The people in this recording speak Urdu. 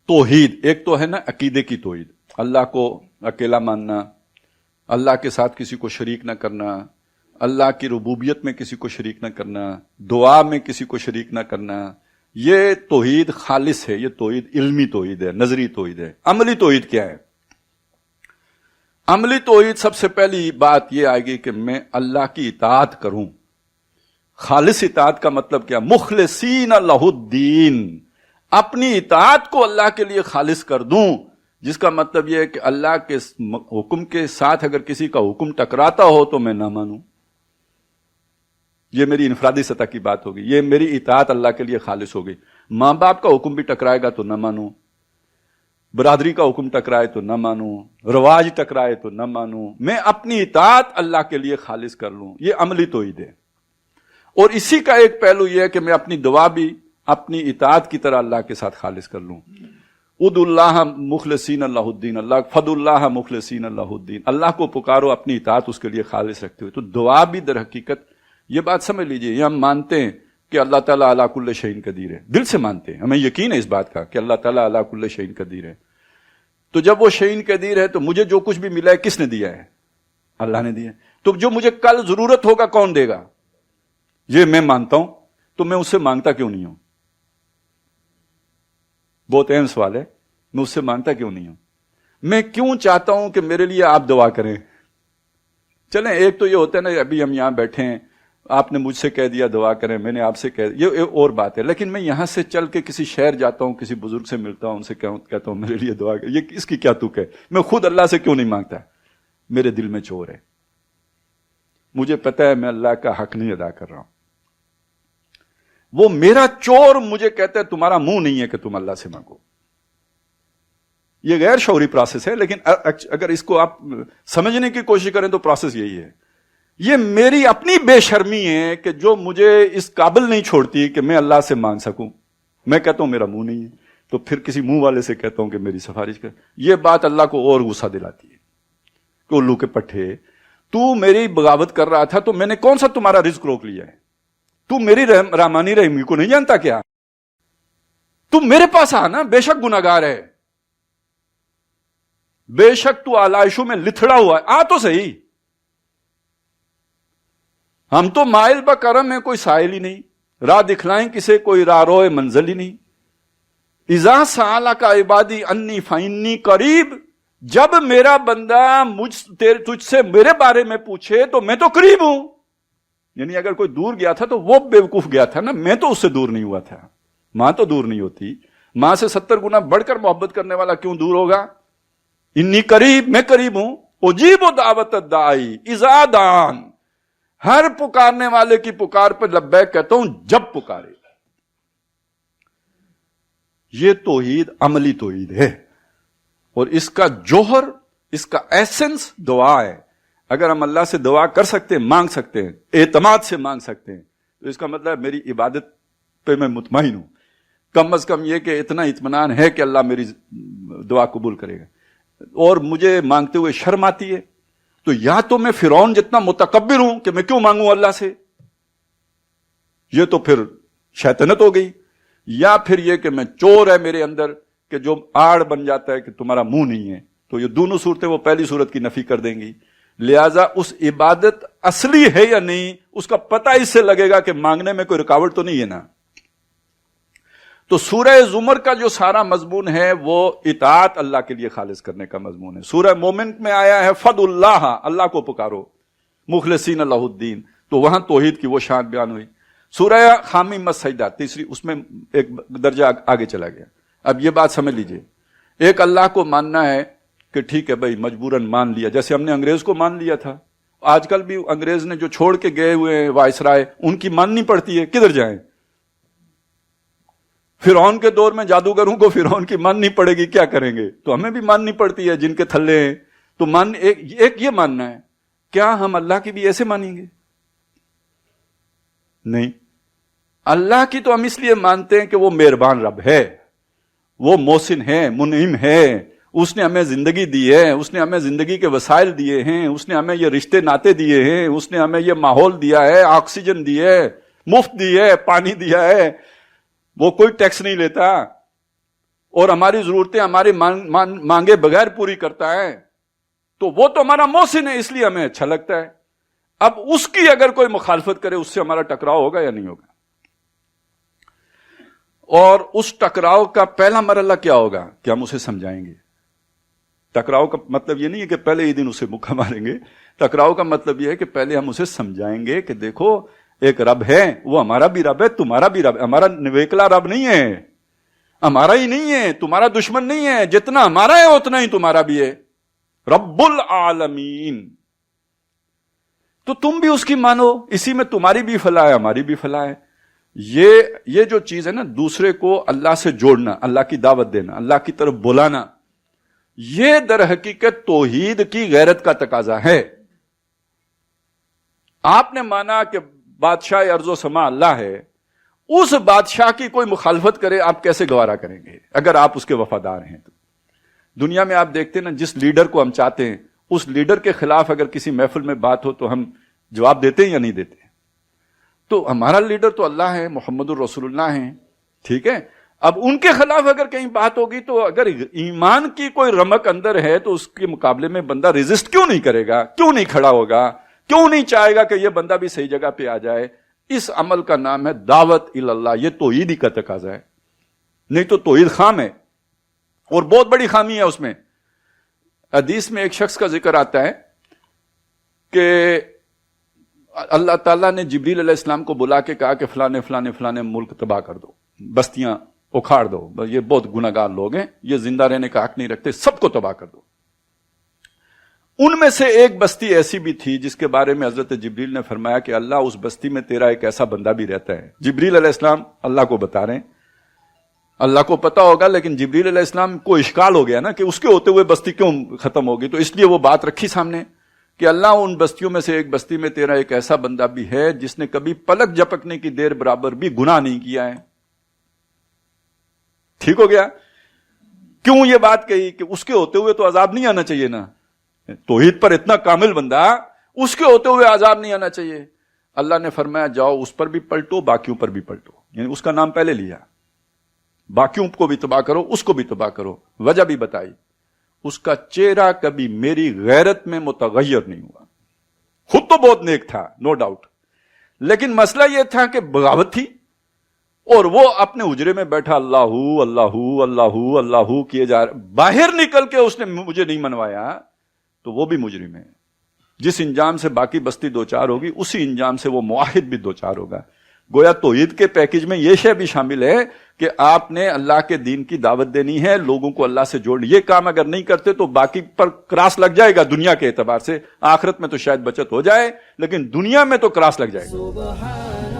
توحید ایک تو ہے نا عقیدے کی توحید، اللہ کو اکیلا ماننا، اللہ کے ساتھ کسی کو شریک نہ کرنا، اللہ کی ربوبیت میں کسی کو شریک نہ کرنا، دعا میں کسی کو شریک نہ کرنا، یہ توحید خالص ہے، یہ توحید علمی توحید ہے، نظری توحید ہے۔ عملی توحید کیا ہے؟ عملی توحید سب سے پہلی بات یہ آئے گی کہ میں اللہ کی اطاعت کروں۔ خالص اطاعت کا مطلب کیا؟ مخلصین لہ الدین، اپنی اطاعت کو اللہ کے لیے خالص کر دوں، جس کا مطلب یہ ہے کہ اللہ کے حکم کے ساتھ اگر کسی کا حکم ٹکراتا ہو تو میں نہ مانوں۔ یہ میری انفرادی سطح کی بات ہوگی، یہ میری اطاعت اللہ کے لیے خالص ہوگی۔ ماں باپ کا حکم بھی ٹکرائے گا تو نہ مانوں، برادری کا حکم ٹکرائے تو نہ مانوں، رواج ٹکرائے تو نہ مانوں، میں اپنی اطاعت اللہ کے لیے خالص کر لوں۔ یہ عملی توحید ہے۔ اور اسی کا ایک پہلو یہ ہے کہ میں اپنی دعا بھی اپنی اطاعت کی طرح اللہ کے ساتھ خالص کر لوں۔ ادعوا اللہ مخلصین لہ الدین، اللہ فدعوا اللہ مخلصین لہ الدین، اللہ کو پکارو اپنی اطاعت اس کے لیے خالص رکھتے ہوئے۔ تو دعا بھی در حقیقت یہ بات سمجھ لیجئے، یہ ہم مانتے ہیں کہ اللہ تعالیٰ علی کل شیء قدیر ہے، دل سے مانتے ہیں، ہمیں یقین ہے اس بات کا کہ اللہ تعالیٰ علی کل شیء قدیر ہے۔ تو جب وہ شیء قدیر ہے تو مجھے جو کچھ بھی ملا ہے کس نے دیا ہے؟ اللہ نے دیا ہے۔ تو جو مجھے کل ضرورت ہوگا کون دے گا؟ یہ میں مانتا ہوں، تو میں اس سے مانگتا کیوں نہیں ہوں؟ بہت اہم سوال ہے، میں اس سے مانگتا کیوں نہیں ہوں؟ میں کیوں چاہتا ہوں کہ میرے لیے آپ دعا کریں؟ چلیں ایک تو یہ ہوتا ہے نا، ابھی ہم یہاں بیٹھے ہیں، آپ نے مجھ سے کہہ دیا دعا کریں، میں نے آپ سے کہہ دیا، یہ اور بات ہے۔ لیکن میں یہاں سے چل کے کسی شہر جاتا ہوں، کسی بزرگ سے ملتا ہوں، ان سے کہتا ہوں میرے لیے دعا کریں، یہ اس کی کیا تک ہے؟ میں خود اللہ سے کیوں نہیں مانگتا؟ میرے دل میں چور ہے، مجھے پتا ہے میں اللہ کا حق نہیں ادا کر رہا ہوں۔ وہ میرا چور مجھے کہتا ہے تمہارا منہ نہیں ہے کہ تم اللہ سے مانگو۔ یہ غیر شعوری پروسیس ہے، لیکن اگر اس کو آپ سمجھنے کی کوشش کریں تو پروسیس یہی ہے۔ یہ میری اپنی بے شرمی ہے کہ جو مجھے اس قابل نہیں چھوڑتی کہ میں اللہ سے مانگ سکوں۔ میں کہتا ہوں میرا منہ نہیں ہے، تو پھر کسی منہ والے سے کہتا ہوں کہ میری سفارش کر۔ یہ بات اللہ کو اور غصہ دلاتی ہے کہ الو کے پٹھے، تو میری بغاوت کر رہا تھا تو میں نے کون سا تمہارا رزق روک لیا ہے؟ تو میری رحمانی رحیمی کو نہیں جانتا کیا؟ تو میرے پاس آ نا، بے شک گناہگار ہے، بے شک تو آلائشوں میں لتھڑا ہوا ہے، آ تو صحیح۔ ہم تو مائل بکرم ہے، کوئی سائل ہی نہیں، راہ دکھلائیں کسے، کوئی راہ روئے منزل ہی نہیں۔ اذا سألک عبادی انی فانی قریب، جب میرا بندہ تجھ سے میرے بارے میں پوچھے تو میں تو قریب ہوں۔ یعنی اگر کوئی دور گیا تھا تو وہ بیوقوف گیا تھا نا، میں تو اس سے دور نہیں ہوا تھا۔ ماں تو دور نہیں ہوتی، ماں سے 70 گنا بڑھ کر محبت کرنے والا کیوں دور ہوگا؟ انی قریب، میں قریب ہوں۔ اجیب دعوت الداعی اذا دعان، ہر پکارنے والے کی پکار پر لبیک کہتا ہوں جب پکارے۔ یہ توحید عملی توحید ہے، اور اس کا جوہر، اس کا ایسنس دعا ہے۔ اگر ہم اللہ سے دعا کر سکتے ہیں، مانگ سکتے ہیں، اعتماد سے مانگ سکتے ہیں، تو اس کا مطلب میری عبادت پہ میں مطمئن ہوں، کم از کم یہ کہ اتنا اطمینان ہے کہ اللہ میری دعا قبول کرے گا، اور مجھے مانگتے ہوئے شرم آتی ہے تو یا تو میں فرعون جتنا متکبر ہوں کہ میں کیوں مانگوں اللہ سے، یہ تو پھر شیطنت ہو گئی، یا پھر یہ کہ میں چور ہے میرے اندر کہ جو آڑ بن جاتا ہے کہ تمہارا منہ نہیں ہے۔ تو یہ دونوں صورتیں وہ پہلی صورت کی نفی کر دیں گی۔ لہذا اس عبادت اصلی ہے یا نہیں اس کا پتہ اس سے لگے گا کہ مانگنے میں کوئی رکاوٹ تو نہیں ہے نا۔ تو سورہ زمر کا جو سارا مضمون ہے وہ اطاعت اللہ کے لیے خالص کرنے کا مضمون ہے۔ سورہ مومن میں آیا ہے فد اللہ، اللہ کو پکارو، مخلصین لہ الدین، تو وہاں توحید کی وہ شان بیان ہوئی۔ سورہ حامیم السجدہ تیسری، اس میں ایک درجہ آگے چلا گیا۔ اب یہ بات سمجھ لیجئے، ایک اللہ کو ماننا ہے کہ ٹھیک ہے بھائی مجبوراً مان لیا، جیسے ہم نے انگریز کو مان لیا تھا۔ آج کل بھی انگریز نے جو چھوڑ کے گئے ہوئے ہیں وائسرائے، ان کی ماننی پڑتی ہے، کدھر جائیں؟ فرعون کے دور میں جادوگروں کو فرعون کی ماننی پڑے گی، کیا کریں گے؟ تو ہمیں بھی ماننی پڑتی ہے جن کے تھلے ہیں۔ تو ایک یہ ماننا ہے، کیا ہم اللہ کی بھی ایسے مانیں گے؟ نہیں، اللہ کی تو ہم اس لیے مانتے ہیں کہ وہ مہربان رب ہے، وہ محسن ہے، منعم ہے، اس نے ہمیں زندگی دی ہے، اس نے ہمیں زندگی کے وسائل دیے ہیں، اس نے ہمیں یہ رشتے ناطے دیے ہیں، اس نے ہمیں یہ ماحول دیا ہے، آکسیجن دی ہے، مفت دی ہے، پانی دیا ہے، وہ کوئی ٹیکس نہیں لیتا، اور ہماری ضرورتیں ہماری مانگے بغیر پوری کرتا ہے تو وہ تو ہمارا محسن ہے، اس لیے ہمیں اچھا لگتا ہے. اب اس کی اگر کوئی مخالفت کرے، اس سے ہمارا ٹکراؤ ہوگا یا نہیں ہوگا؟ اور اس ٹکراؤ کا پہلا مرحلہ کیا ہوگا کہ ہم اسے سمجھائیں گے. ٹکراؤ کا مطلب یہ نہیں ہے کہ پہلے ہی دن اسے مکہ ماریں گے. ٹکراؤ کا مطلب یہ ہے کہ پہلے ہم اسے سمجھائیں گے کہ دیکھو ایک رب ہے، وہ ہمارا بھی رب ہے، تمہارا بھی رب ہے. ہمارا نویکلا رب نہیں ہے، ہمارا ہی نہیں ہے، تمہارا دشمن نہیں ہے. جتنا ہمارا ہے اتنا ہی تمہارا بھی ہے. رب العالمین. تو تم بھی اس کی مانو، اسی میں تمہاری بھی فلاح ہے، ہماری بھی فلاح ہے. یہ جو چیز ہے نا، دوسرے کو اللہ سے جوڑنا، اللہ کی دعوت دینا، اللہ کی طرف بلانا، یہ در حقیقت توحید کی غیرت کا تقاضا ہے. آپ نے مانا کہ بادشاہ ارض و سما اللہ ہے، اس بادشاہ کی کوئی مخالفت کرے آپ کیسے گوارا کریں گے اگر آپ اس کے وفادار ہیں تو؟ دنیا میں آپ دیکھتے ہیں نا، جس لیڈر کو ہم چاہتے ہیں اس لیڈر کے خلاف اگر کسی محفل میں بات ہو تو ہم جواب دیتے ہیں یا نہیں دیتے؟ تو ہمارا لیڈر تو اللہ ہے، محمد الرسول اللہ ہیں، ٹھیک ہے. اب ان کے خلاف اگر کہیں بات ہوگی تو اگر ایمان کی کوئی رمق اندر ہے تو اس کے مقابلے میں بندہ ریزسٹ کیوں نہیں کرے گا؟ کیوں نہیں کھڑا ہوگا؟ کیوں نہیں چاہے گا کہ یہ بندہ بھی صحیح جگہ پہ آ جائے؟ اس عمل کا نام ہے دعوت اللہ. یہ توحید ہی کا تقاضا ہے، نہیں تو توحید خام ہے اور بہت بڑی خامی ہے اس میں. حدیث میں ایک شخص کا ذکر آتا ہے کہ اللہ تعالیٰ نے جبریل علیہ السلام کو بلا کے کہا کہ فلانے فلانے فلانے ملک تباہ کر دو، بستیاں اکھاڑ دو، یہ بہت گناہگار لوگ ہیں، یہ زندہ رہنے کا حق نہیں رکھتے، سب کو تباہ کر دو. ان میں سے ایک بستی ایسی بھی تھی جس کے بارے میں حضرت جبریل نے فرمایا کہ اللہ اس بستی میں تیرا ایک ایسا بندہ بھی رہتا ہے. جبریل علیہ السلام اللہ کو بتا رہے ہیں، اللہ کو پتا ہوگا، لیکن جبریل علیہ السلام کو اشکال ہو گیا نا کہ اس کے ہوتے ہوئے بستی کیوں ختم ہوگی، تو اس لیے وہ بات رکھی سامنے کہ اللہ ان بستیوں میں سے ایک بستی میں تیرا ایک ایسا بندہ بھی ہے جس نے کبھی پلک جھپکنے کی دیر برابر بھی گناہ نہیں کیا ہے. ٹھیک ہو گیا؟ کیوں یہ بات کہی کہ اس کے ہوتے ہوئے تو عذاب نہیں آنا چاہیے نا، توحید پر اتنا کامل بندہ، اس کے ہوتے ہوئے عذاب نہیں آنا چاہیے. اللہ نے فرمایا جاؤ اس پر بھی پلٹو، باقیوں پر بھی پلٹو، یعنی اس کا نام پہلے لیا، باقیوں کو بھی تباہ کرو، اس کو بھی تباہ کرو. وجہ بھی بتائی، اس کا چہرہ کبھی میری غیرت میں متغیر نہیں ہوا. خود تو بہت نیک تھا، نو ڈاؤٹ، لیکن مسئلہ یہ تھا کہ بغاوت تھی اور وہ اپنے حجرے میں بیٹھا اللہ اللہ اللہ اللہ کیے جا رہا. باہر نکل کے اس نے مجھے نہیں منوایا تو وہ بھی مجرم ہے. جس انجام سے باقی بستی دوچار ہوگی اسی انجام سے وہ معاہد بھی دوچار ہوگا. گویا توحید کے پیکج میں یہ شے بھی شامل ہے کہ آپ نے اللہ کے دین کی دعوت دینی ہے، لوگوں کو اللہ سے جوڑ. یہ کام اگر نہیں کرتے تو باقی پر کراس لگ جائے گا دنیا کے اعتبار سے. آخرت میں تو شاید بچت ہو جائے لیکن دنیا میں تو کراس لگ جائے گا.